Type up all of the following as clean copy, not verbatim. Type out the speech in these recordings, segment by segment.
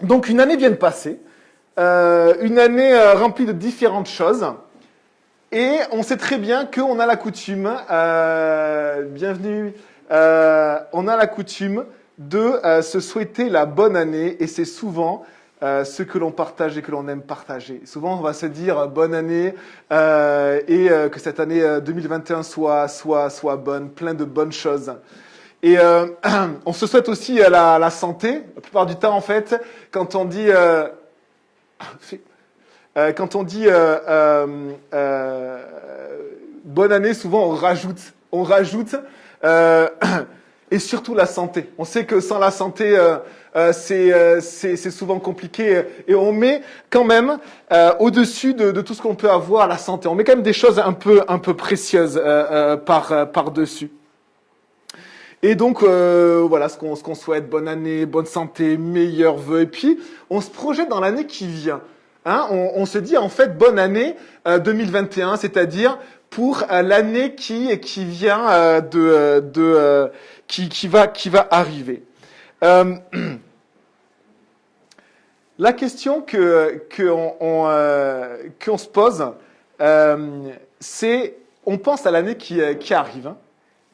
Donc une année vient de passer, une année remplie de différentes choses, et on sait très bien qu'on a la coutume, bienvenue, on a la coutume de se souhaiter la bonne année, et c'est souvent ce que l'on partage et que l'on aime partager. Souvent, on va se dire bonne année et que cette année 2021 soit bonne, plein de bonnes choses. Et on se souhaite aussi la santé. La plupart du temps, en fait, quand on dit bonne année, souvent on rajoute et surtout la santé. On sait que sans la santé, c'est souvent compliqué et on met quand même au-dessus de tout ce qu'on peut avoir la santé. On met quand même des choses un peu précieuses par-dessus. Et donc, voilà ce qu'on souhaite, bonne année, bonne santé, meilleurs vœux. Et puis, on se projette dans l'année qui vient. Hein, on se dit, en fait, bonne année 2021, c'est-à-dire pour l'année qui vient qui va arriver. La question qu'on se pose, c'est, on pense à l'année qui arrive, hein,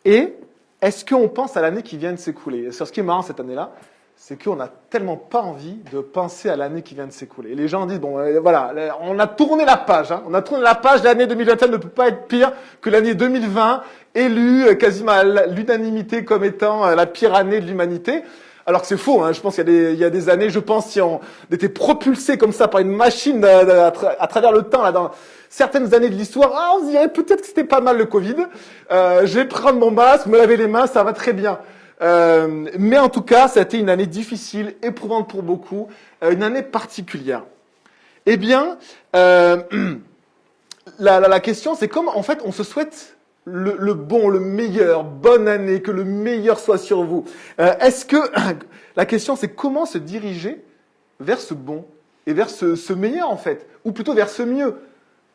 et est-ce qu'on pense à l'année qui vient de s'écouler? Ce qui est marrant cette année-là, c'est qu'on n'a tellement pas envie de penser à l'année qui vient de s'écouler. Et les gens disent, bon, voilà, on a tourné la page. Hein, on a tourné la page, l'année 2021 ne peut pas être pire que l'année 2020, élue quasiment à l'unanimité comme étant la pire année de l'humanité. Alors que c'est faux, hein, je pense qu'il y a des années, je pense, si on était propulsé comme ça par une machine à travers le temps, là, dans certaines années de l'histoire, on se dirait peut-être que c'était pas mal le Covid. Je vais prendre mon masque, me laver les mains, ça va très bien. Mais en tout cas, ça a été une année difficile, éprouvante pour beaucoup, une année particulière. Eh bien, la question, c'est comment, en fait, on se souhaite le bon, le meilleur, bonne année, que le meilleur soit sur vous. La question, c'est comment se diriger vers ce bon et vers ce meilleur, en fait, ou plutôt vers ce mieux.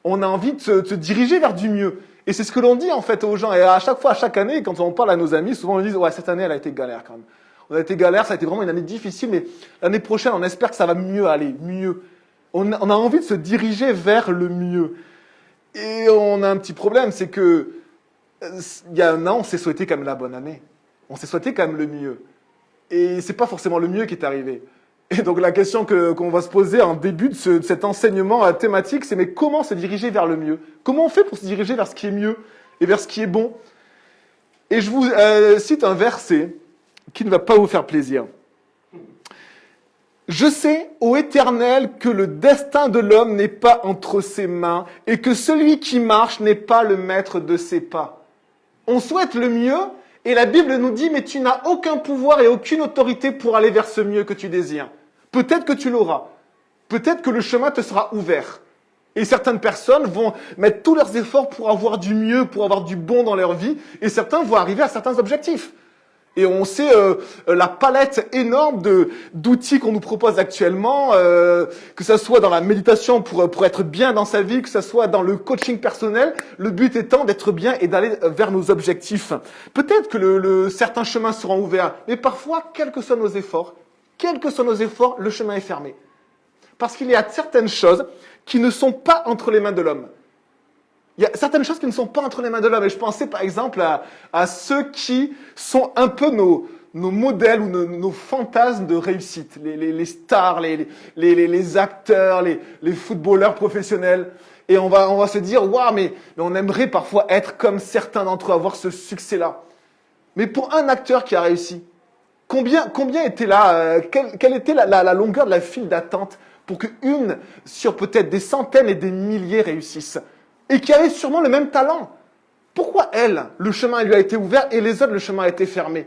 On a envie de se diriger vers du mieux. Et c'est ce que l'on dit, en fait, aux gens. Et à chaque fois, à chaque année, quand on parle à nos amis, souvent, on dit, ouais, cette année, elle a été galère, quand même. On a été galère, ça a été vraiment une année difficile, mais l'année prochaine, on espère que ça va mieux aller, mieux. On a envie de se diriger vers le mieux. Et on a un petit problème, c'est que, il y a un an, on s'est souhaité quand même la bonne année. On s'est souhaité quand même le mieux. Et c'est pas forcément le mieux qui est arrivé. Et donc la question qu'on va se poser en début de cet enseignement thématique, c'est mais comment se diriger vers le mieux? Comment on fait pour se diriger vers ce qui est mieux et vers ce qui est bon? Et je vous cite un verset qui ne va pas vous faire plaisir. Je sais, ô Éternel, que le destin de l'homme n'est pas entre ses mains et que celui qui marche n'est pas le maître de ses pas. On souhaite le mieux et la Bible nous dit mais tu n'as aucun pouvoir et aucune autorité pour aller vers ce mieux que tu désires. Peut-être que tu l'auras. Peut-être que le chemin te sera ouvert. Et certaines personnes vont mettre tous leurs efforts pour avoir du mieux, pour avoir du bon dans leur vie et certains vont arriver à certains objectifs. Et on sait la palette énorme d'outils qu'on nous propose actuellement, que ça soit dans la méditation pour être bien dans sa vie, que ça soit dans le coaching personnel, le but étant d'être bien et d'aller vers nos objectifs. Peut-être que certains chemins seront ouverts, mais parfois, quels que soient nos efforts, le chemin est fermé. Parce qu'il y a certaines choses qui ne sont pas entre les mains de l'homme. Il y a certaines choses qui ne sont pas entre les mains de l'homme. Et je pensais par exemple à ceux qui sont un peu nos modèles ou nos fantasmes de réussite. Les stars, les acteurs, les footballeurs professionnels. Et on va se dire, waouh, mais on aimerait parfois être comme certains d'entre eux, avoir ce succès-là. Mais pour un acteur qui a réussi, combien était là, quelle était la longueur de la file d'attente pour qu'une sur peut-être des centaines et des milliers réussissent? Et qui avait sûrement le même talent. Pourquoi elle, le chemin lui a été ouvert et les autres, le chemin a été fermé?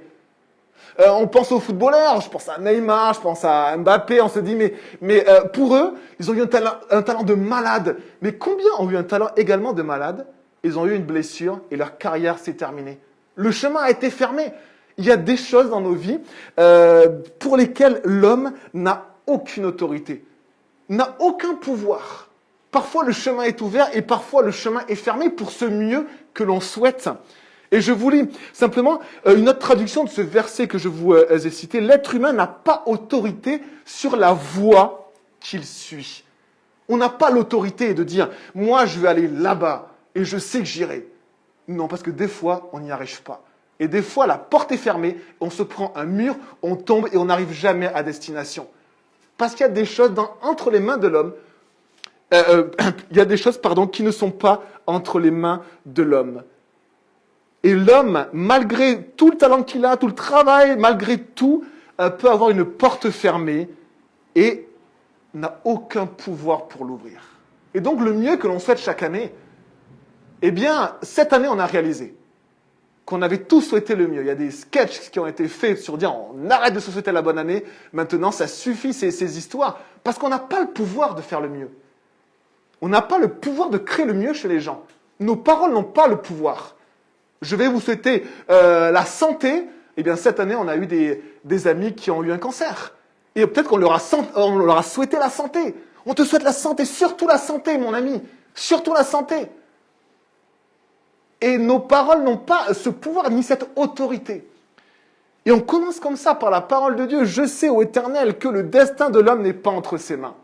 On pense aux footballeurs, je pense à Neymar, je pense à Mbappé, on se dit, mais pour eux, ils ont eu un talent de malade. Mais combien ont eu un talent également de malade? Ils ont eu une blessure et leur carrière s'est terminée. Le chemin a été fermé. Il y a des choses dans nos vies pour lesquelles l'homme n'a aucune autorité, n'a aucun pouvoir. Parfois, le chemin est ouvert et parfois, le chemin est fermé pour ce mieux que l'on souhaite. Et je vous lis simplement une autre traduction de ce verset que je vous ai cité. L'être humain n'a pas autorité sur la voie qu'il suit. On n'a pas l'autorité de dire, moi je vais aller là-bas et je sais que j'irai. Non, parce que des fois, on n'y arrive pas. Et des fois, la porte est fermée, on se prend un mur, on tombe et on n'arrive jamais à destination. Parce qu'il y a des choses entre les mains de l'homme, il y a des choses, qui ne sont pas entre les mains de l'homme. Et l'homme, malgré tout le talent qu'il a, tout le travail, malgré tout, peut avoir une porte fermée et n'a aucun pouvoir pour l'ouvrir. Et donc, le mieux que l'on souhaite chaque année, eh bien, cette année, on a réalisé qu'on avait tous souhaité le mieux. Il y a des sketchs qui ont été faits sur dire on arrête de se souhaiter la bonne année, maintenant ça suffit ces histoires, parce qu'on n'a pas le pouvoir de faire le mieux. On n'a pas le pouvoir de créer le mieux chez les gens. Nos paroles n'ont pas le pouvoir. Je vais vous souhaiter la santé. Eh bien, cette année, on a eu des amis qui ont eu un cancer. Et peut-être qu'on leur a souhaité la santé. On te souhaite la santé, surtout la santé, mon ami. Surtout la santé. Et nos paroles n'ont pas ce pouvoir ni cette autorité. Et on commence comme ça par la parole de Dieu. Je sais, ô Éternel, que le destin de l'homme n'est pas entre ses mains.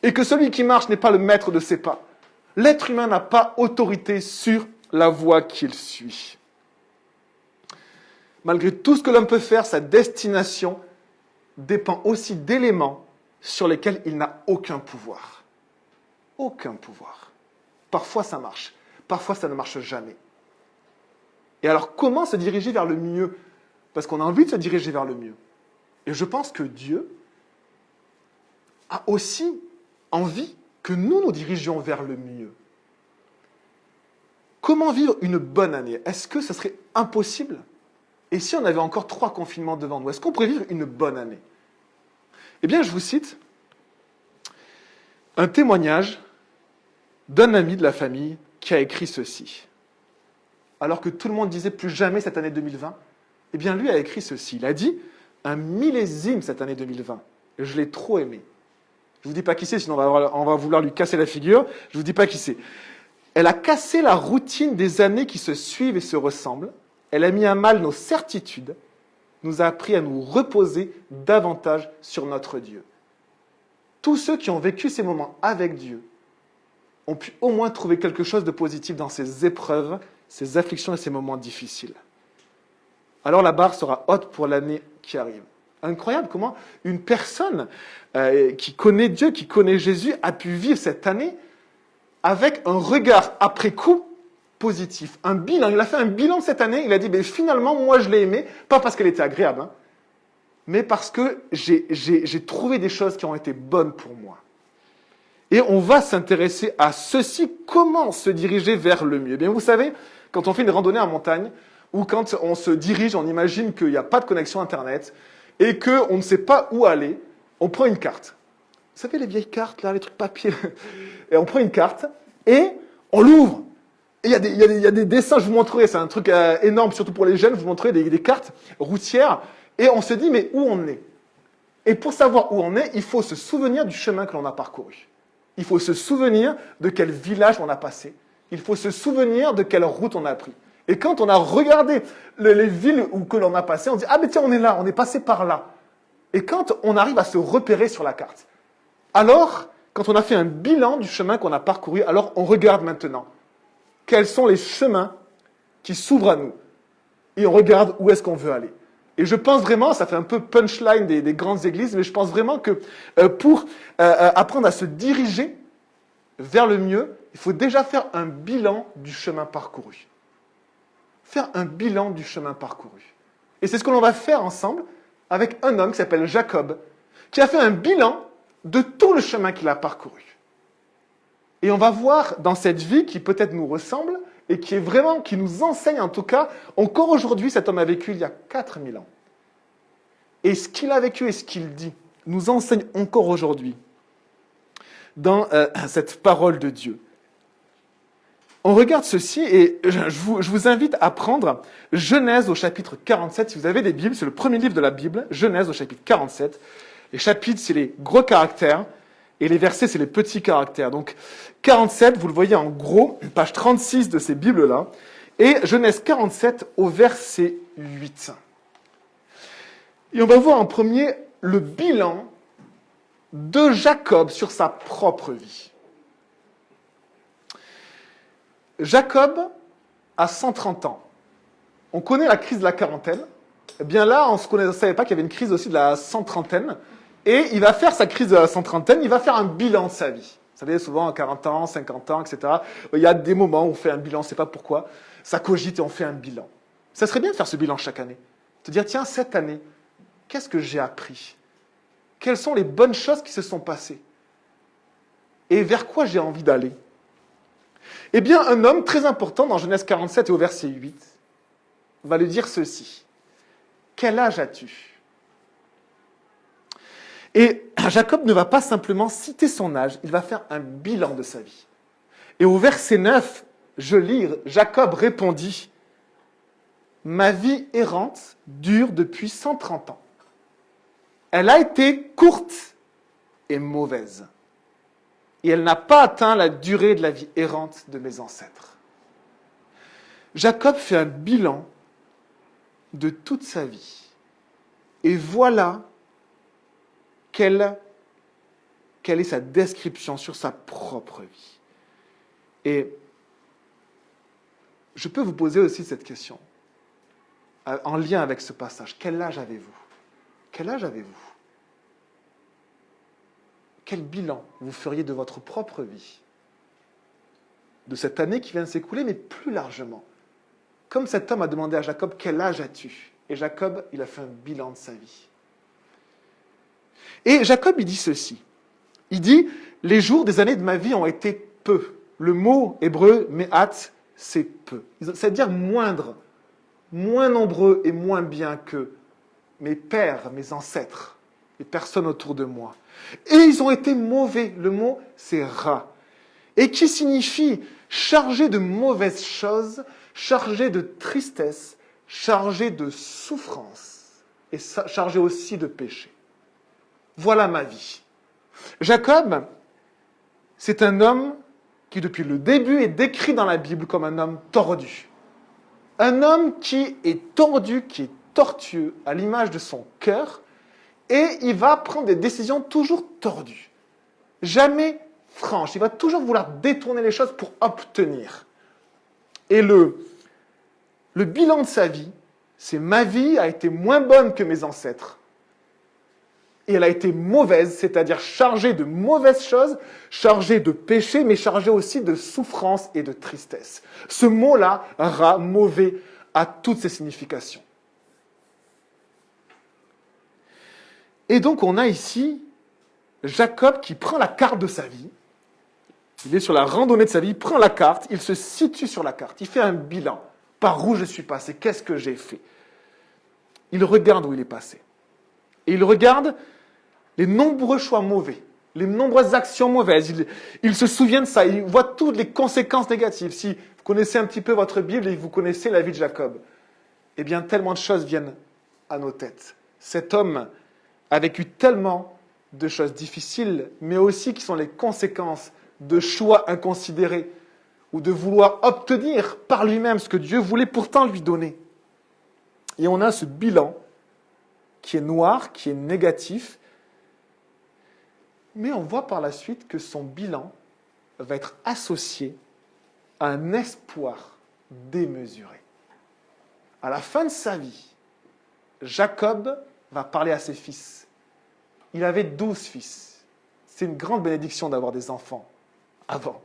Et que celui qui marche n'est pas le maître de ses pas. L'être humain n'a pas autorité sur la voie qu'il suit. Malgré tout ce que l'homme peut faire, sa destination dépend aussi d'éléments sur lesquels il n'a aucun pouvoir. Aucun pouvoir. Parfois ça marche, parfois ça ne marche jamais. Et alors comment se diriger vers le mieux? Parce qu'on a envie de se diriger vers le mieux. Et je pense que Dieu a aussi envie que nous dirigions vers le mieux. Comment vivre une bonne année? Est-ce que ce serait impossible? Et si on avait encore 3 confinements devant nous, est-ce qu'on pourrait vivre une bonne année? Eh bien, je vous cite un témoignage d'un ami de la famille qui a écrit ceci. Alors que tout le monde disait plus jamais cette année 2020, eh bien, lui a écrit ceci. Il a dit un millésime cette année 2020. Et je l'ai trop aimé. Je ne vous dis pas qui c'est, sinon on va vouloir lui casser la figure. Je ne vous dis pas qui c'est. Elle a cassé la routine des années qui se suivent et se ressemblent. Elle a mis à mal nos certitudes, nous a appris à nous reposer davantage sur notre Dieu. Tous ceux qui ont vécu ces moments avec Dieu ont pu au moins trouver quelque chose de positif dans ces épreuves, ces afflictions et ces moments difficiles. Alors la barre sera haute pour l'année qui arrive. Incroyable comment une personne qui connaît Dieu, qui connaît Jésus, a pu vivre cette année avec un regard après coup positif, un bilan. Il a fait un bilan cette année, il a dit, finalement, moi je l'ai aimé, pas parce qu'elle était agréable, mais parce que j'ai trouvé des choses qui ont été bonnes pour moi. Et on va s'intéresser à ceci, comment se diriger vers le mieux. Bien, vous savez, quand on fait une randonnée en montagne, ou quand on se dirige, on imagine qu'il n'y a pas de connexion Internet, et qu'on ne sait pas où aller, on prend une carte. Vous savez, les vieilles cartes, là, les trucs papier, et on prend une carte, et on l'ouvre. Et il y a des dessins, je vous montrerai, c'est un truc énorme, surtout pour les jeunes, je vous montrerai des cartes routières, et on se dit, mais où on est? Et pour savoir où on est, il faut se souvenir du chemin que l'on a parcouru. Il faut se souvenir de quel village on a passé. Il faut se souvenir de quelle route on a pris. Et quand on a regardé les villes que l'on a passées, on dit, ah mais tiens, on est là, on est passé par là. Et quand on arrive à se repérer sur la carte, alors, quand on a fait un bilan du chemin qu'on a parcouru, alors on regarde maintenant quels sont les chemins qui s'ouvrent à nous. Et on regarde où est-ce qu'on veut aller. Et je pense vraiment, ça fait un peu punchline des grandes églises, mais je pense vraiment que pour apprendre à se diriger vers le mieux, il faut déjà faire un bilan du chemin parcouru. Faire un bilan du chemin parcouru. Et c'est ce que l'on va faire ensemble avec un homme qui s'appelle Jacob, qui a fait un bilan de tout le chemin qu'il a parcouru. Et on va voir dans cette vie qui peut-être nous ressemble et qui nous enseigne en tout cas, encore aujourd'hui, cet homme a vécu il y a 4000 ans. Et ce qu'il a vécu et ce qu'il dit nous enseigne encore aujourd'hui dans cette parole de Dieu. On regarde ceci et je vous invite à prendre Genèse au chapitre 47. Si vous avez des Bibles, c'est le premier livre de la Bible, Genèse au chapitre 47. Les chapitres, c'est les gros caractères et les versets, c'est les petits caractères. Donc 47, vous le voyez en gros, page 36 de ces Bibles-là. Et Genèse 47 au verset 8. Et on va voir en premier le bilan de Jacob sur sa propre vie. Jacob a 130 ans. On connaît la crise de la quarantaine. Eh bien là, on ne savait pas qu'il y avait une crise aussi de la centrantaine. Et il va faire sa crise de la centrantaine, il va faire un bilan de sa vie. Vous savez, souvent à 40 ans, 50 ans, etc., il y a des moments où on fait un bilan, on ne sait pas pourquoi. Ça cogite et on fait un bilan. Ça serait bien de faire ce bilan chaque année. De dire, tiens, cette année, qu'est-ce que j'ai appris? Quelles sont les bonnes choses qui se sont passées? Et vers quoi j'ai envie d'aller? Eh bien, un homme très important dans Genèse 47 et au verset 8 va lui dire ceci. Quel âge as-tu? Et Jacob ne va pas simplement citer son âge, il va faire un bilan de sa vie. Et au verset 9, je lis, Jacob répondit, « Ma vie errante dure depuis 130 ans. Elle a été courte et mauvaise. Et elle n'a pas atteint la durée de la vie errante de mes ancêtres. » Jacob fait un bilan de toute sa vie. Et voilà quelle est sa description sur sa propre vie. Et je peux vous poser aussi cette question, en lien avec ce passage. Quel âge avez-vous? Quel âge avez-vous? Quel bilan vous feriez de votre propre vie? De cette année qui vient de s'écouler, mais plus largement. Comme cet homme a demandé à Jacob, quel âge as-tu? Et Jacob, il a fait un bilan de sa vie. Et Jacob, il dit ceci. Il dit, les jours des années de ma vie ont été peu. Le mot hébreu, me'at, c'est peu. C'est-à-dire moindre, moins nombreux et moins bien que mes pères, mes ancêtres, les personnes autour de moi. Et ils ont été mauvais. Le mot, c'est ra. Et qui signifie chargé de mauvaises choses, chargé de tristesse, chargé de souffrance et chargé aussi de péché. Voilà ma vie. Jacob, c'est un homme qui, depuis le début, est décrit dans la Bible comme un homme tordu. Un homme qui est tordu, qui est tortueux, à l'image de son cœur, et il va prendre des décisions toujours tordues. Jamais franches. Il va toujours vouloir détourner les choses pour obtenir. Et le bilan de sa vie, c'est ma vie a été moins bonne que mes ancêtres. Et elle a été mauvaise, c'est-à-dire chargée de mauvaises choses, chargée de péché, mais chargée aussi de souffrance et de tristesse. Ce mot-là, ra, mauvais, a toutes ses significations. Et donc on a ici Jacob qui prend la carte de sa vie. Il est sur la randonnée de sa vie, il prend la carte, il se situe sur la carte, il fait un bilan. Par où je suis passé, qu'est-ce que j'ai fait? Il regarde où il est passé. Et il regarde les nombreux choix mauvais, les nombreuses actions mauvaises. Il se souvient de ça, il voit toutes les conséquences négatives. Si vous connaissez un petit peu votre Bible et vous connaissez la vie de Jacob, eh bien tellement de choses viennent à nos têtes. Cet homme a vécu tellement de choses difficiles, mais aussi qui sont les conséquences de choix inconsidérés ou de vouloir obtenir par lui-même ce que Dieu voulait pourtant lui donner. Et on a ce bilan qui est noir, qui est négatif, mais on voit par la suite que son bilan va être associé à un espoir démesuré. À la fin de sa vie, Jacob va parler à ses fils. Il avait 12 fils. C'est une grande bénédiction d'avoir des enfants avant.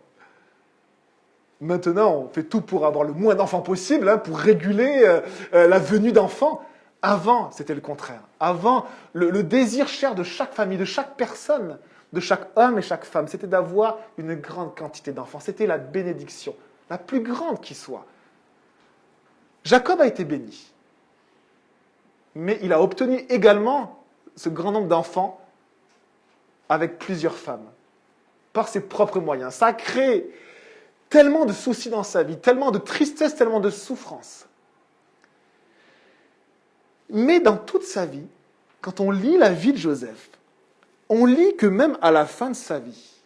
Maintenant, on fait tout pour avoir le moins d'enfants possible, pour réguler la venue d'enfants. Avant, c'était le contraire. Avant, le désir cher de chaque famille, de chaque personne, de chaque homme et chaque femme, c'était d'avoir une grande quantité d'enfants. C'était la bénédiction, la plus grande qui soit. Jacob a été béni. Mais il a obtenu également ce grand nombre d'enfants avec plusieurs femmes, par ses propres moyens. Ça a créé tellement de soucis dans sa vie, tellement de tristesse, tellement de souffrance. Mais dans toute sa vie, quand on lit la vie de Joseph, on lit que même à la fin de sa vie,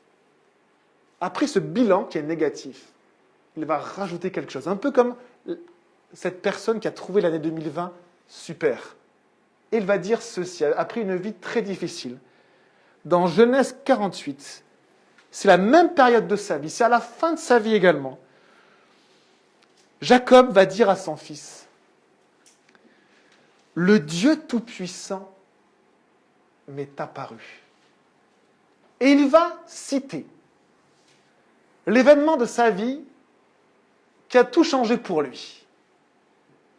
après ce bilan qui est négatif, il va rajouter quelque chose. Un peu comme cette personne qui a trouvé l'année 2020 super. Et il va dire ceci, après une vie très difficile. Dans Genèse 48, c'est la même période de sa vie, c'est à la fin de sa vie également. Jacob va dire à son fils, « Le Dieu Tout-Puissant m'est apparu. » Et il va citer l'événement de sa vie qui a tout changé pour lui.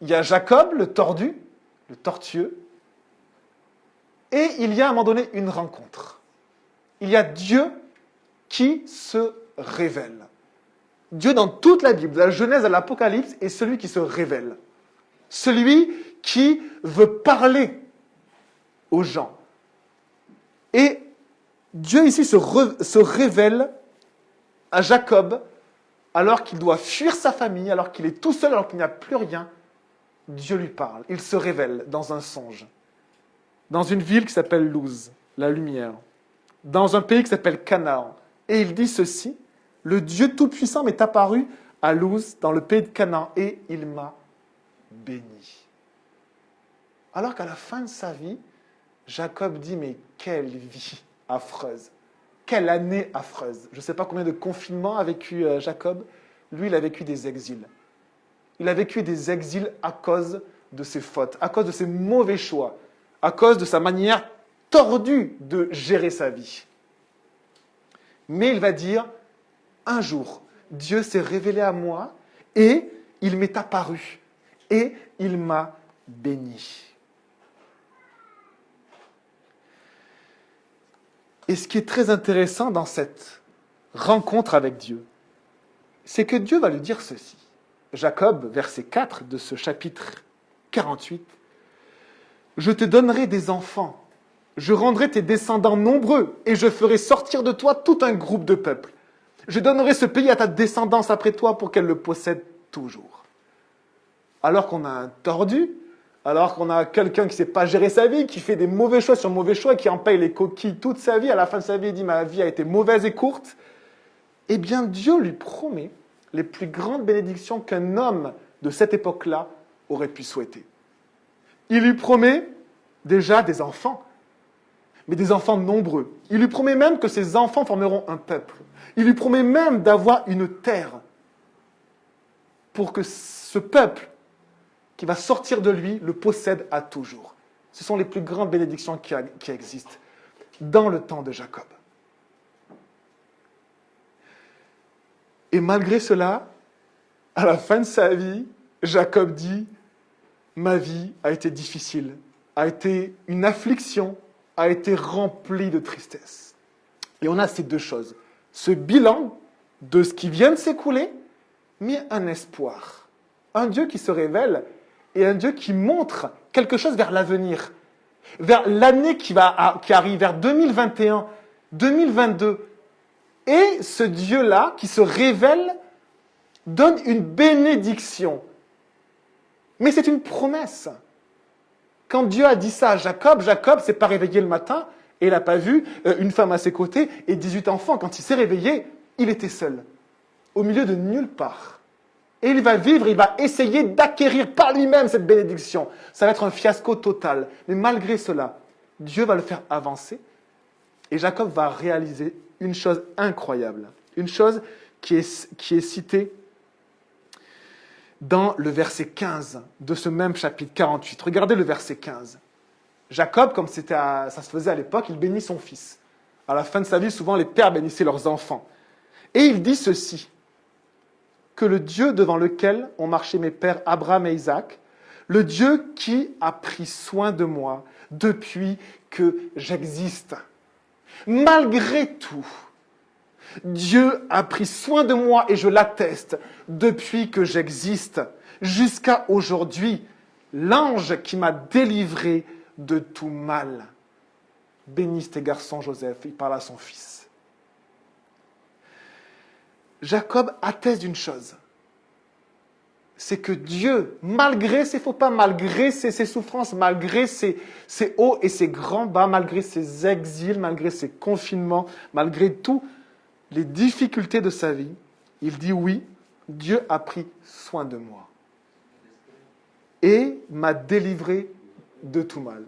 Il y a Jacob, le tordu, le tortueux, et il y a à un moment donné une rencontre. Il y a Dieu qui se révèle. Dieu dans toute la Bible, de la Genèse à l'Apocalypse, est celui qui se révèle. Celui qui veut parler aux gens. Et Dieu ici se révèle à Jacob alors qu'il doit fuir sa famille, alors qu'il est tout seul, alors qu'il n'y a plus rien. Dieu lui parle. Il se révèle dans un songe. Dans une ville qui s'appelle Luz, la lumière. Dans un pays qui s'appelle Canaan. Et il dit ceci, « Le Dieu Tout-Puissant m'est apparu à Luz, dans le pays de Canaan, et il m'a béni. » Alors qu'à la fin de sa vie, Jacob dit, mais quelle vie affreuse, quelle année affreuse. Je ne sais pas combien de confinements a vécu Jacob. Lui, il a vécu des exils. Il a vécu des exils à cause de ses fautes, à cause de ses mauvais choix, à cause de sa manière tordue de gérer sa vie. Mais il va dire, un jour, Dieu s'est révélé à moi et il m'est apparu et il m'a béni. Et ce qui est très intéressant dans cette rencontre avec Dieu, c'est que Dieu va lui dire ceci. Jacob, verset 4 de ce chapitre 48, « Je te donnerai des enfants, je rendrai tes descendants nombreux, et je ferai sortir de toi tout un groupe de peuples. Je donnerai ce pays à ta descendance après toi pour qu'elle le possède toujours. » Alors qu'on a un tordu, alors qu'on a quelqu'un qui ne sait pas gérer sa vie, qui fait des mauvais choix sur mauvais choix, qui en paye les coquilles toute sa vie, à la fin de sa vie, il dit « Ma vie a été mauvaise et courte », eh bien Dieu lui promet les plus grandes bénédictions qu'un homme de cette époque-là aurait pu souhaiter. Il lui promet déjà des enfants, mais des enfants nombreux. Il lui promet même que ses enfants formeront un peuple. Il lui promet même d'avoir une terre pour que ce peuple qui va sortir de lui le possède à toujours. Ce sont les plus grandes bénédictions qui existent dans le temps de Jacob. Et malgré cela, à la fin de sa vie, Jacob dit « Ma vie a été difficile, a été une affliction, a été remplie de tristesse. » Et on a ces deux choses. Ce bilan de ce qui vient de s'écouler, mais un espoir. Un Dieu qui se révèle et un Dieu qui montre quelque chose vers l'avenir, vers l'année qui arrive, vers 2021, 2022. Et ce Dieu-là, qui se révèle, donne une bénédiction. Mais c'est une promesse. Quand Dieu a dit ça à Jacob, Jacob ne s'est pas réveillé le matin et il n'a pas vu une femme à ses côtés et 18 enfants. Quand il s'est réveillé, il était seul, au milieu de nulle part. Et il va vivre, il va essayer d'acquérir par lui-même cette bénédiction. Ça va être un fiasco total. Mais malgré cela, Dieu va le faire avancer et Jacob va réaliser une chose incroyable, une chose qui est citée dans le verset 15 de ce même chapitre 48. Regardez le verset 15. Jacob, comme ça se faisait à l'époque, il bénit son fils. À la fin de sa vie, souvent les pères bénissaient leurs enfants. Et il dit ceci, que le Dieu devant lequel ont marché mes pères Abraham et Isaac, le Dieu qui a pris soin de moi depuis que j'existe. Malgré tout, Dieu a pris soin de moi et je l'atteste depuis que j'existe jusqu'à aujourd'hui. L'ange qui m'a délivré de tout mal. Bénisse tes garçons, Joseph. Il parle à son fils. Jacob atteste d'une chose. C'est que Dieu, malgré ses faux pas, malgré ses souffrances, malgré ses hauts et ses grands bas, malgré ses exils, malgré ses confinements, malgré tout, les difficultés de sa vie, il dit oui, Dieu a pris soin de moi et m'a délivré de tout mal.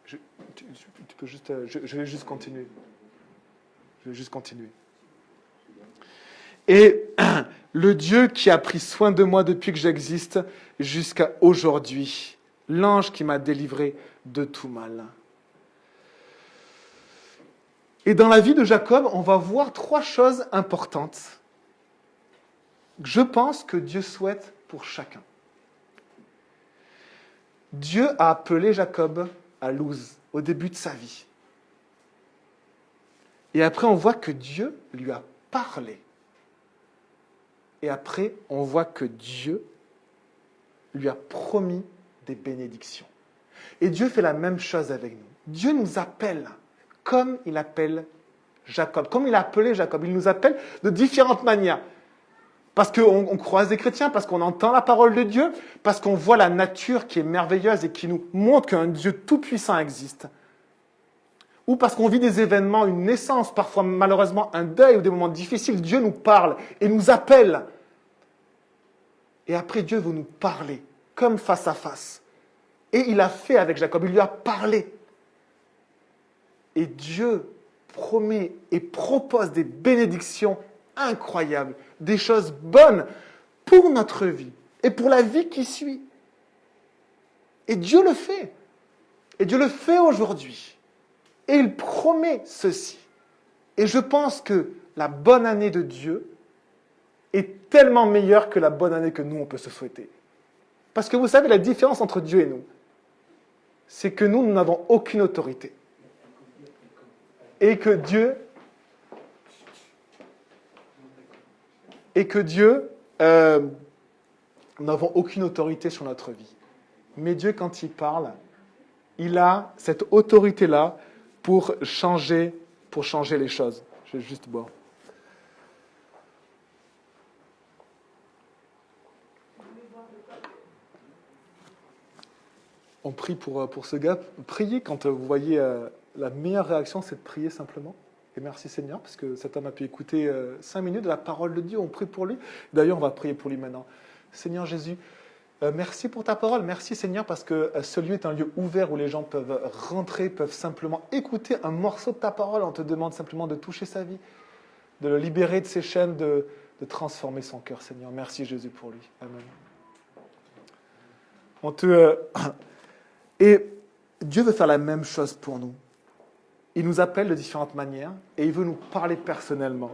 Tu peux juste, je vais juste continuer. Je vais juste continuer. Et le Dieu qui a pris soin de moi depuis que j'existe jusqu'à aujourd'hui, l'ange qui m'a délivré de tout mal. Et dans la vie de Jacob, on va voir 3 choses importantes que je pense que Dieu souhaite pour chacun. Dieu a appelé Jacob à Luz au début de sa vie. Et après, on voit que Dieu lui a parlé. Et après, on voit que Dieu lui a promis des bénédictions. Et Dieu fait la même chose avec nous. Dieu nous appelle comme il appelle Jacob, comme il a appelé Jacob. Il nous appelle de différentes manières. Parce qu'on croise des chrétiens, parce qu'on entend la parole de Dieu, parce qu'on voit la nature qui est merveilleuse et qui nous montre qu'un Dieu tout-puissant existe. Ou parce qu'on vit des événements, une naissance, parfois malheureusement un deuil ou des moments difficiles, Dieu nous parle et nous appelle. Et après, Dieu veut nous parler, comme face à face. Et il a fait avec Jacob, il lui a parlé. Et Dieu promet et propose des bénédictions incroyables, des choses bonnes pour notre vie et pour la vie qui suit. Et Dieu le fait. Et Dieu le fait aujourd'hui. Et il promet ceci. Et je pense que la bonne année de Dieu est tellement meilleure que la bonne année que nous, on peut se souhaiter. Parce que vous savez, la différence entre Dieu et nous, c'est que nous n'avons aucune autorité. Et que Dieu, nous n'avons aucune autorité sur notre vie. Mais Dieu, quand il parle, il a cette autorité-là pour changer les choses. Je vais juste boire. On prie pour ce gars. Priez quand vous voyez la meilleure réaction, c'est de prier simplement. Et merci Seigneur, parce que cet homme a pu écouter 5 minutes de la parole de Dieu. On prie pour lui. D'ailleurs, on va prier pour lui maintenant. Seigneur Jésus, merci pour ta parole. Merci Seigneur, parce que ce lieu est un lieu ouvert où les gens peuvent rentrer, peuvent simplement écouter un morceau de ta parole. On te demande simplement de toucher sa vie, de le libérer de ses chaînes, de transformer son cœur, Seigneur. Merci Jésus pour lui. Amen. Et Dieu veut faire la même chose pour nous. Il nous appelle de différentes manières et il veut nous parler personnellement.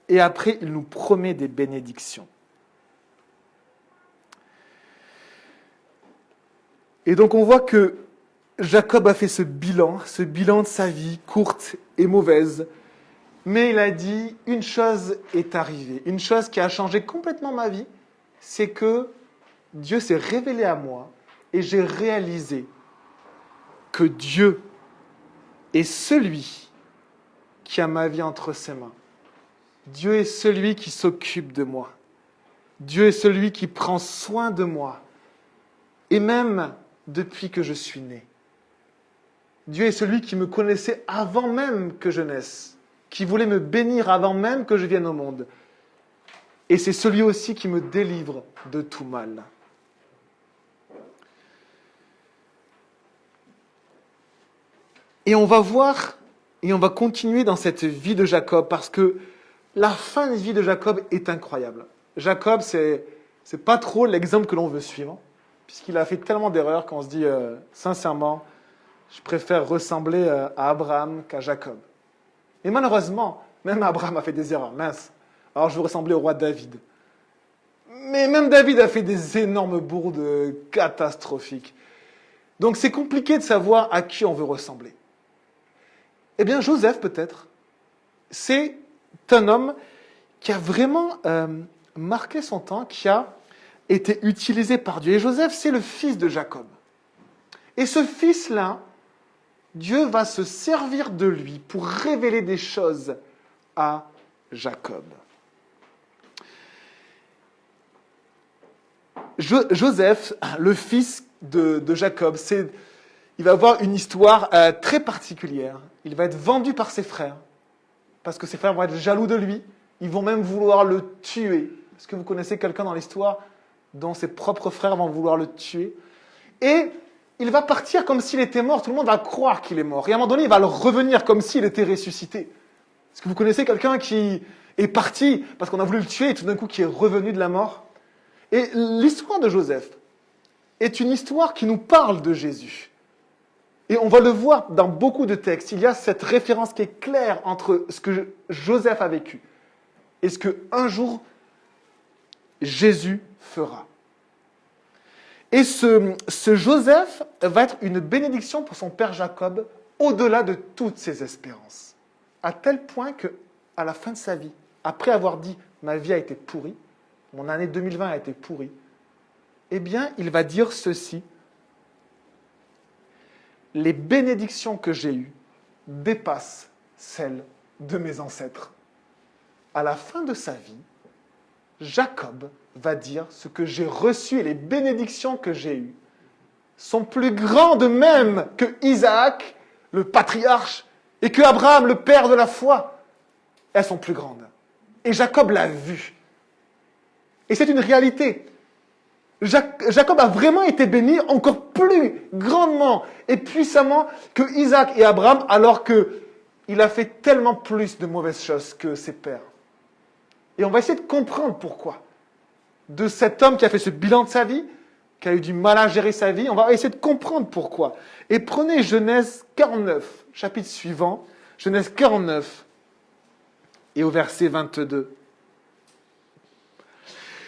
Et après, il nous promet des bénédictions. Et donc on voit que Jacob a fait ce bilan de sa vie courte et mauvaise. Mais il a dit, une chose est arrivée, une chose qui a changé complètement ma vie, c'est que Dieu s'est révélé à moi et j'ai réalisé que Dieu est celui qui a ma vie entre ses mains. Dieu est celui qui s'occupe de moi. Dieu est celui qui prend soin de moi. Et même depuis que je suis né. Dieu est celui qui me connaissait avant même que je naisse, qui voulait me bénir avant même que je vienne au monde. Et c'est celui aussi qui me délivre de tout mal. Et on va voir, et on va continuer dans cette vie de Jacob, parce que la fin de vie de Jacob est incroyable. Jacob, c'est pas trop l'exemple que l'on veut suivre, puisqu'il a fait tellement d'erreurs qu'on se dit, sincèrement, je préfère ressembler à Abraham qu'à Jacob. Et malheureusement, même Abraham a fait des erreurs, mince. Alors je veux ressembler au roi David. Mais même David a fait des énormes bourdes catastrophiques. Donc c'est compliqué de savoir à qui on veut ressembler. Eh bien, Joseph, peut-être, c'est un homme qui a vraiment marqué son temps, qui a été utilisé par Dieu. Et Joseph, c'est le fils de Jacob. Et ce fils-là, Dieu va se servir de lui pour révéler des choses à Jacob. Joseph, le fils de Jacob, il va avoir une histoire très particulière. Il va être vendu par ses frères. parce que ses frères vont être jaloux de lui. Ils vont même vouloir le tuer. Est-ce que vous connaissez quelqu'un dans l'histoire dont ses propres frères vont vouloir le tuer? Et il va partir comme s'il était mort. Tout le monde va croire qu'il est mort. Et à un moment donné, il va revenir comme s'il était ressuscité. Est-ce que vous connaissez quelqu'un qui est parti parce qu'on a voulu le tuer et tout d'un coup qui est revenu de la mort? Et l'histoire de Joseph est une histoire qui nous parle de Jésus. Et on va le voir dans beaucoup de textes. Il y a cette référence qui est claire entre ce que Joseph a vécu et ce qu'un jour Jésus fera. Et ce Joseph va être une bénédiction pour son père Jacob au-delà de toutes ses espérances. À tel point qu'à la fin de sa vie, après avoir dit « ma vie a été pourrie, mon année 2020 a été pourrie », eh bien, il va dire ceci: « Les bénédictions que j'ai eues dépassent celles de mes ancêtres. » À la fin de sa vie, Jacob va dire ce que j'ai reçu et les bénédictions que j'ai eues sont plus grandes même que Isaac, le patriarche, et que Abraham, le père de la foi. Elles sont plus grandes. Et Jacob l'a vu. Et c'est une réalité. Jacob a vraiment été béni encore plus grandement et puissamment que Isaac et Abraham, alors qu'il a fait tellement plus de mauvaises choses que ses pères. Et on va essayer de comprendre pourquoi. De cet homme qui a fait ce bilan de sa vie, qui a eu du mal à gérer sa vie, on va essayer de comprendre pourquoi. Et prenez Genèse 49, chapitre suivant, Genèse 49, et au verset 22.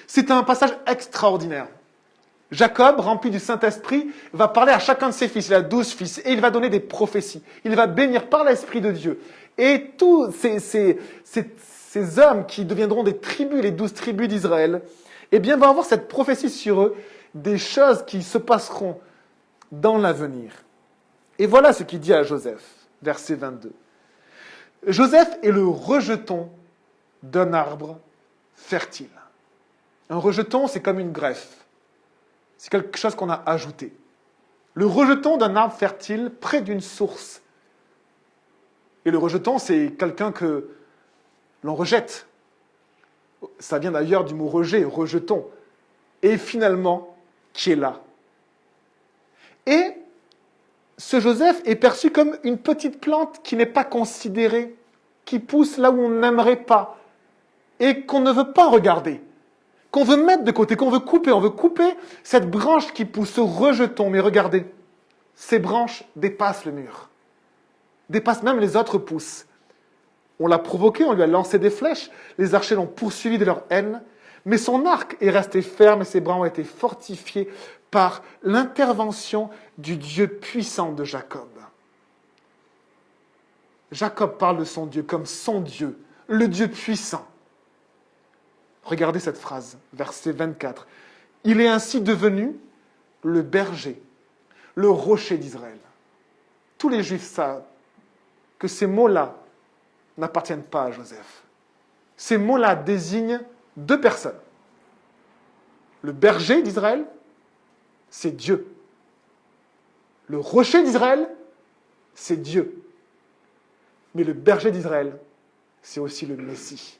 C'est un passage extraordinaire. Jacob, rempli du Saint-Esprit, va parler à chacun de ses fils. Il a 12 fils et il va donner des prophéties. Il va bénir par l'Esprit de Dieu. Et tous ces hommes qui deviendront des tribus, les 12 tribus d'Israël, eh bien, vont avoir cette prophétie sur eux, des choses qui se passeront dans l'avenir. Et voilà ce qu'il dit à Joseph, verset 22. Joseph est le rejeton d'un arbre fertile. Un rejeton, c'est comme une greffe. C'est quelque chose qu'on a ajouté. Le rejeton d'un arbre fertile près d'une source. Et le rejeton, c'est quelqu'un que l'on rejette. Ça vient d'ailleurs du mot rejet, rejeton. Et finalement, qui est là. Et ce Joseph est perçu comme une petite plante qui n'est pas considérée, qui pousse là où on n'aimerait pas, et qu'on ne veut pas regarder, qu'on veut mettre de côté, qu'on veut couper. On veut couper cette branche qui pousse, ce rejeton. Mais regardez, ces branches dépassent le mur, dépassent même les autres pousses. On l'a provoqué, on lui a lancé des flèches, les archers l'ont poursuivi de leur haine, mais son arc est resté ferme et ses bras ont été fortifiés par l'intervention du Dieu puissant de Jacob. Jacob parle de son Dieu comme son Dieu, le Dieu puissant. Regardez cette phrase, verset 24. Il est ainsi devenu le berger, le rocher d'Israël. Tous les Juifs savent que ces mots-là n'appartiennent pas à Joseph. Ces mots-là désignent deux personnes. Le berger d'Israël, c'est Dieu. Le rocher d'Israël, c'est Dieu. Mais le berger d'Israël, c'est aussi le Messie.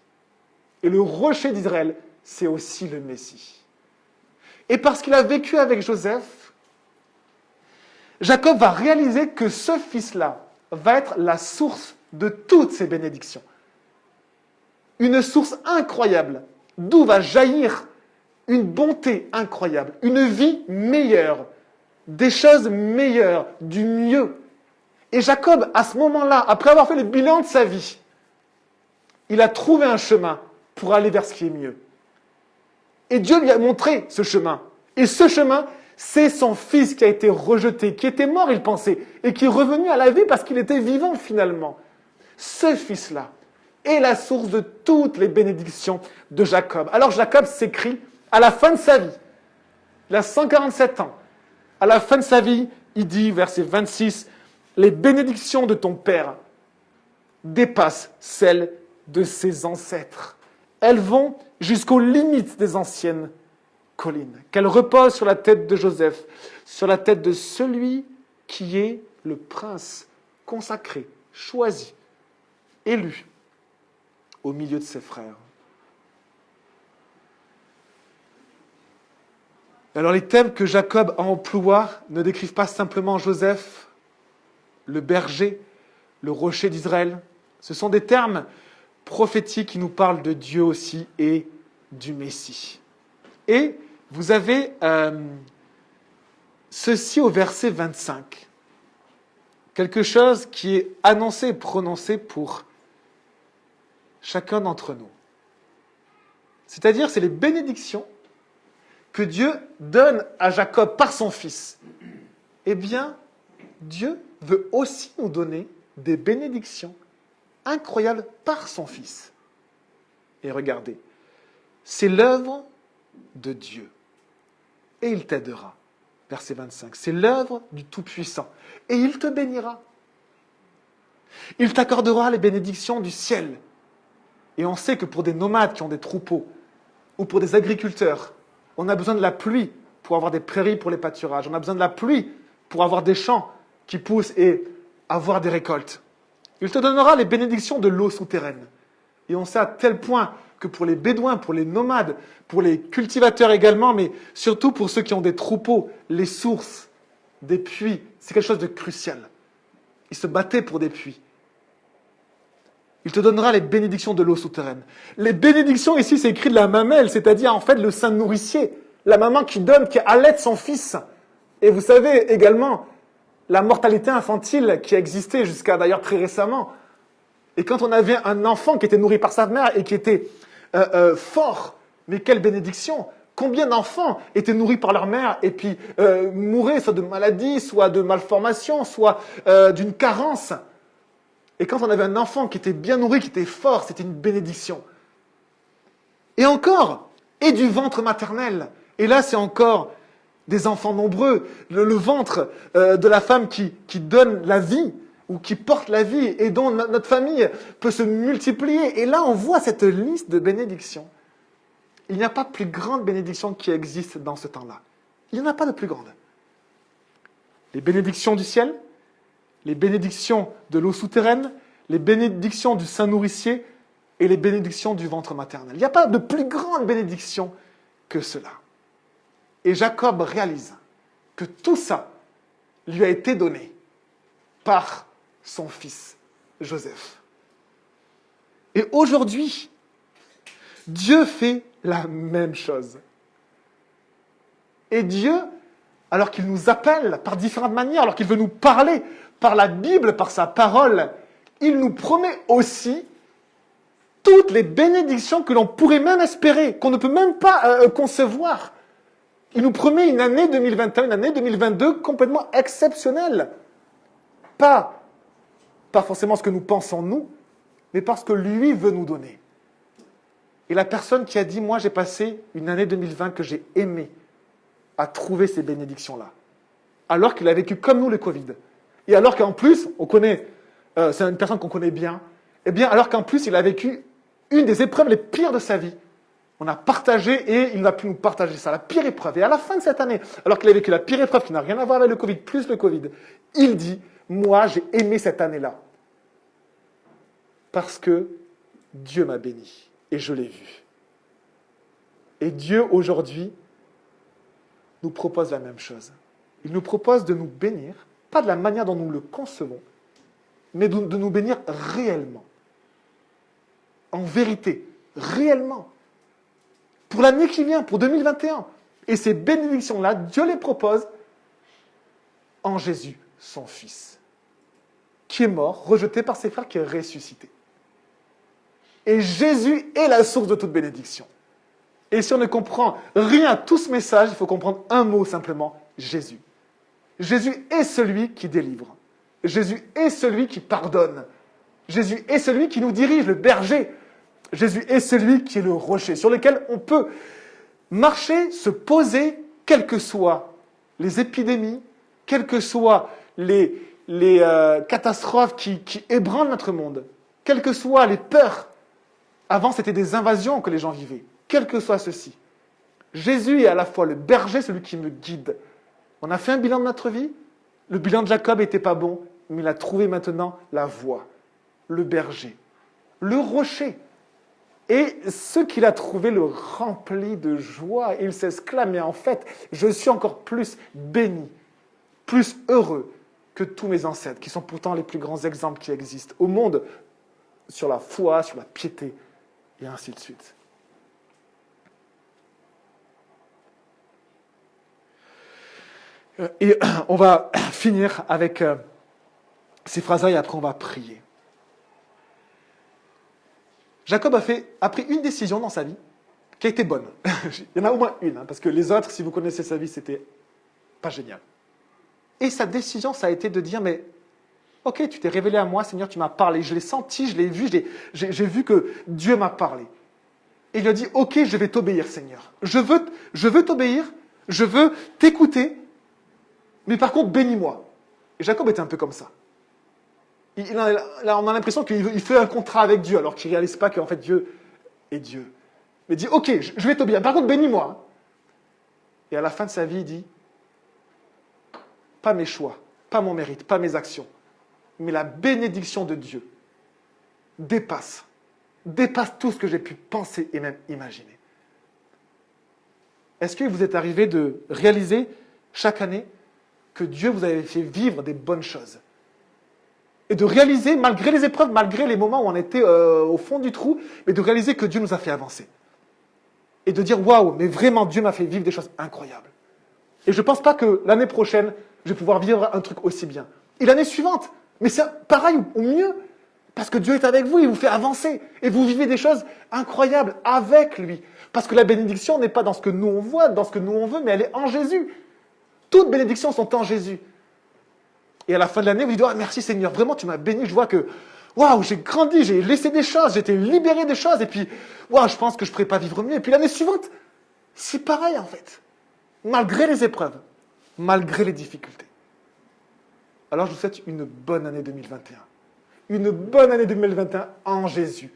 Et le rocher d'Israël, c'est aussi le Messie. Et parce qu'il a vécu avec Joseph, Jacob va réaliser que ce fils-là va être la source de toutes ces bénédictions. Une source incroyable, d'où va jaillir une bonté incroyable, une vie meilleure, des choses meilleures, du mieux. Et Jacob, à ce moment-là, après avoir fait le bilan de sa vie, il a trouvé un chemin pour aller vers ce qui est mieux. Et Dieu lui a montré ce chemin. Et ce chemin, c'est son fils qui a été rejeté, qui était mort, il pensait, et qui est revenu à la vie parce qu'il était vivant finalement. Ce fils-là est la source de toutes les bénédictions de Jacob. Alors Jacob s'écrit à la fin de sa vie. Il a 147 ans. À la fin de sa vie, il dit, verset 26, « Les bénédictions de ton père dépassent celles de ses ancêtres. Elles vont jusqu'aux limites des anciennes collines. Qu'elles reposent sur la tête de Joseph, sur la tête de celui qui est le prince consacré, choisi, élu, au milieu de ses frères. Alors les thèmes que Jacob emploie ne décrivent pas simplement Joseph, le berger, le rocher d'Israël. Ce sont des termes prophétiques qui nous parlent de Dieu aussi et du Messie. Et vous avez ceci au verset 25. Quelque chose qui est annoncé et prononcé pour chacun d'entre nous. C'est-à-dire, c'est les bénédictions que Dieu donne à Jacob par son fils. Eh bien, Dieu veut aussi nous donner des bénédictions incroyables par son fils. Et regardez, c'est l'œuvre de Dieu. Et il t'aidera. Verset 25. C'est l'œuvre du Tout-Puissant. Et il te bénira. Il t'accordera les bénédictions du ciel. Et on sait que pour des nomades qui ont des troupeaux, ou pour des agriculteurs, on a besoin de la pluie pour avoir des prairies pour les pâturages. On a besoin de la pluie pour avoir des champs qui poussent et avoir des récoltes. Il te donnera les bénédictions de l'eau souterraine. Et on sait à tel point que pour les bédouins, pour les nomades, pour les cultivateurs également, mais surtout pour ceux qui ont des troupeaux, les sources, des puits, c'est quelque chose de crucial. Ils se battaient pour des puits. Il te donnera les bénédictions de l'eau souterraine. Les bénédictions ici, c'est écrit de la mamelle, c'est-à-dire en fait le sein nourricier. La maman qui donne, qui allaite son fils. Et vous savez également la mortalité infantile qui existait jusqu'à d'ailleurs très récemment. Et quand on avait un enfant qui était nourri par sa mère et qui était fort, mais quelle bénédiction! Combien d'enfants étaient nourris par leur mère et puis mouraient soit de maladie, soit de malformation, soit d'une carence. Et quand on avait un enfant qui était bien nourri, qui était fort, c'était une bénédiction. Et encore, et du ventre maternel. Et là, c'est encore des enfants nombreux. Le ventre de la femme qui donne la vie, ou qui porte la vie, et dont notre famille peut se multiplier. Et là, on voit cette liste de bénédictions. Il n'y a pas plus grande bénédiction qui existe dans ce temps-là. Il n'y en a pas de plus grande. Les bénédictions du ciel, les bénédictions de l'eau souterraine, les bénédictions du sein nourricier et les bénédictions du ventre maternel. Il n'y a pas de plus grande bénédiction que cela. Et Jacob réalise que tout ça lui a été donné par son fils Joseph. Et aujourd'hui, Dieu fait la même chose. Et Dieu, alors qu'il nous appelle par différentes manières, alors qu'il veut nous parler par la Bible, par sa parole, il nous promet aussi toutes les bénédictions que l'on pourrait même espérer, qu'on ne peut même pas concevoir. Il nous promet une année 2021, une année 2022 complètement exceptionnelle. Pas forcément ce que nous pensons nous, mais parce que lui veut nous donner. Et la personne qui a dit, moi j'ai passé une année 2020 que j'ai aimée à trouver ces bénédictions-là, alors qu'il a vécu comme nous le Covid. Et alors qu'en plus, on connaît, c'est une personne qu'on connaît bien, eh bien alors qu'en plus il a vécu une des épreuves les pires de sa vie. On a partagé et il a pu nous partager ça, la pire épreuve. Et à la fin de cette année, alors qu'il a vécu la pire épreuve qui n'a rien à voir avec le Covid, plus le Covid, il dit, moi j'ai aimé cette année-là. Parce que Dieu m'a béni et je l'ai vu. Et Dieu aujourd'hui nous propose la même chose. Il nous propose de nous bénir, pas de la manière dont nous le concevons, mais de nous bénir réellement. En vérité, réellement. Pour l'année qui vient, pour 2021. Et ces bénédictions-là, Dieu les propose en Jésus, son Fils, qui est mort, rejeté par ses frères, qui est ressuscité. Et Jésus est la source de toute bénédiction. Et si on ne comprend rien à tout ce message, il faut comprendre un mot simplement, Jésus. Jésus est celui qui délivre. Jésus est celui qui pardonne. Jésus est celui qui nous dirige, le berger. Jésus est celui qui est le rocher, sur lequel on peut marcher, se poser, quelles que soient les épidémies, quelles que soient les catastrophes qui ébranlent notre monde, quelles que soient les peurs. Avant, c'était des invasions que les gens vivaient. Quel que soit ceci. Jésus est à la fois le berger, celui qui me guide. On a fait un bilan de notre vie. Le bilan de Jacob n'était pas bon, mais il a trouvé maintenant la voie. Le berger. Le rocher. Et ce qu'il a trouvé le remplit de joie. Il s'exclame, mais en fait, je suis encore plus béni, plus heureux que tous mes ancêtres, qui sont pourtant les plus grands exemples qui existent au monde, sur la foi, sur la piété, et ainsi de suite. Et on va finir avec ces phrases-là et après on va prier. Jacob a pris une décision dans sa vie qui a été bonne. Il y en a au moins une, parce que les autres, si vous connaissez sa vie, c'était pas génial. Et sa décision, ça a été de dire, mais ok, tu t'es révélé à moi, Seigneur, tu m'as parlé, je l'ai senti, je l'ai vu, j'ai vu que Dieu m'a parlé. Et il a dit, ok, je vais t'obéir, Seigneur. Je veux t'obéir, je veux t'écouter, mais par contre, bénis-moi. Et Jacob était un peu comme ça. On a l'impression qu'il fait un contrat avec Dieu, alors qu'il ne réalise pas qu'en fait Dieu est Dieu. Mais il dit, ok, je vais t'obéir, par contre, bénis-moi. Et à la fin de sa vie, il dit, pas mes choix, pas mon mérite, pas mes actions, mais la bénédiction de Dieu dépasse tout ce que j'ai pu penser et même imaginer. Est-ce que vous êtes arrivé de réaliser chaque année que Dieu vous avait fait vivre des bonnes choses? Et de réaliser, malgré les épreuves, malgré les moments où on était au fond du trou, mais de réaliser que Dieu nous a fait avancer. Et de dire, waouh, mais vraiment, Dieu m'a fait vivre des choses incroyables. Et je ne pense pas que l'année prochaine, je vais pouvoir vivre un truc aussi bien. Et l'année suivante, mais c'est pareil ou mieux. Parce que Dieu est avec vous, il vous fait avancer. Et vous vivez des choses incroyables avec lui. Parce que la bénédiction n'est pas dans ce que nous on voit, dans ce que nous on veut, mais elle est en Jésus. Toutes bénédictions sont en Jésus. Et à la fin de l'année, vous dites, oh, merci Seigneur, vraiment tu m'as béni, je vois que, waouh, j'ai grandi, j'ai laissé des choses, j'ai été libéré des choses, et puis, waouh, je pense que je ne pourrais pas vivre mieux. Et puis l'année suivante, c'est pareil en fait. Malgré les épreuves, malgré les difficultés. Alors je vous souhaite une bonne année 2021. Une bonne année 2021 en Jésus.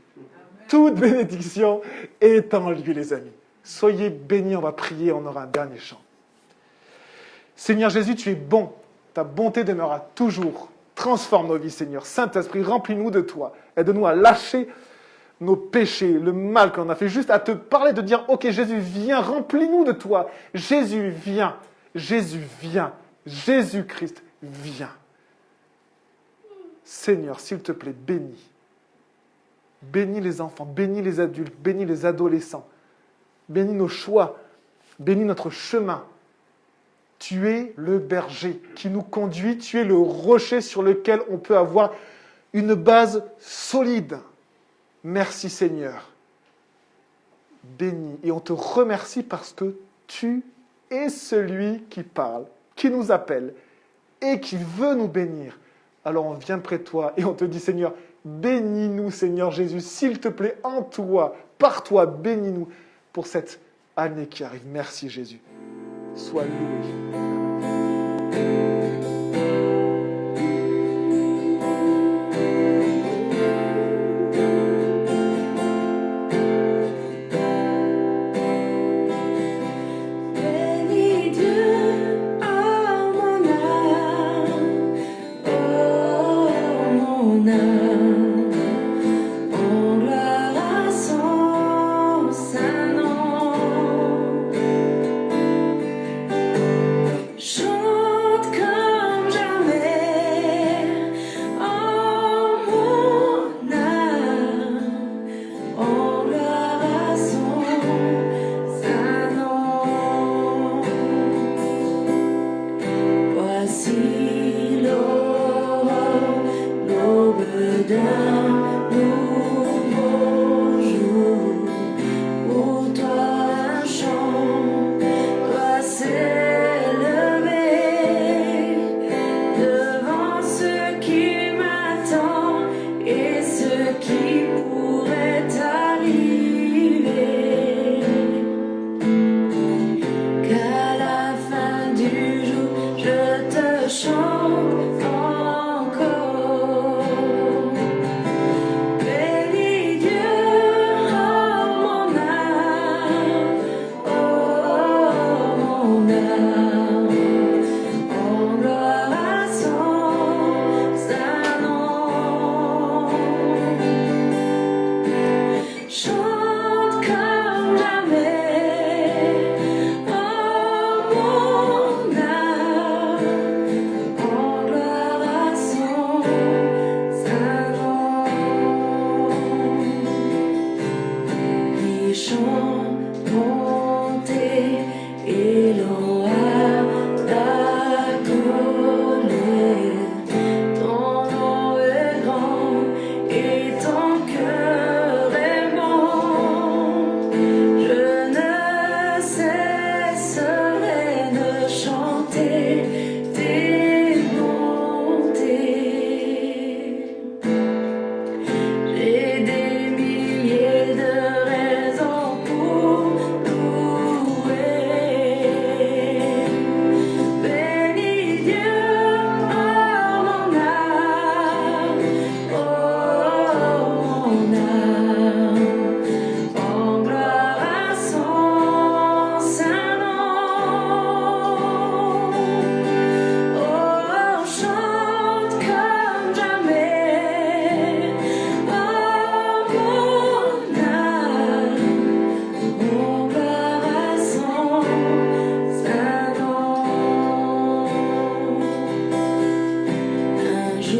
Toute bénédiction est en lui, les amis. Soyez bénis, on va prier, on aura un dernier chant. Seigneur Jésus, tu es bon. Ta bonté demeurera toujours. Transforme nos vies, Seigneur. Saint-Esprit, remplis-nous de toi. Aide-nous à lâcher nos péchés, le mal qu'on a fait, juste à te parler, de dire, ok, Jésus, viens, remplis-nous de toi. Jésus, viens. Jésus, viens. Jésus-Christ, viens. Seigneur, s'il te plaît, bénis. Bénis les enfants, bénis les adultes, bénis les adolescents. Bénis nos choix, bénis notre chemin. Tu es le berger qui nous conduit, tu es le rocher sur lequel on peut avoir une base solide. Merci Seigneur. Bénis. Et on te remercie parce que tu es celui qui parle, qui nous appelle et qui veut nous bénir. Alors on vient près de toi et on te dit Seigneur, bénis-nous Seigneur Jésus, s'il te plaît, en toi, par toi, bénis-nous pour cette année qui arrive. Merci Jésus. Sois loué. Chante comme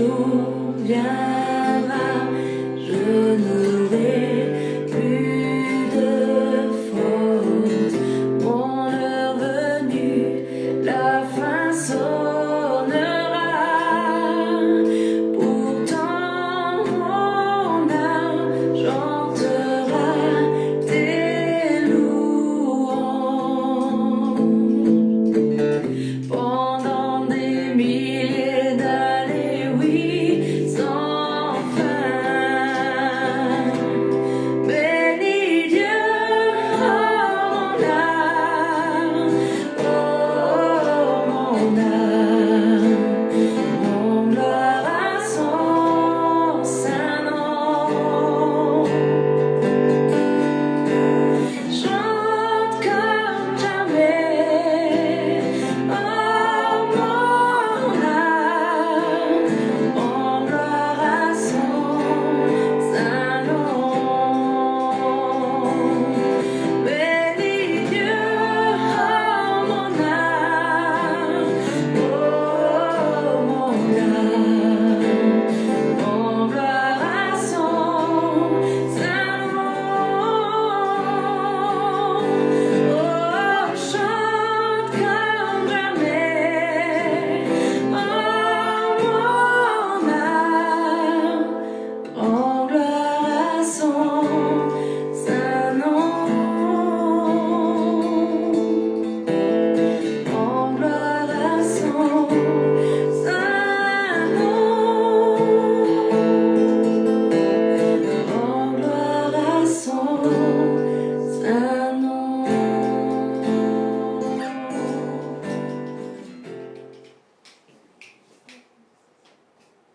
jour viendra.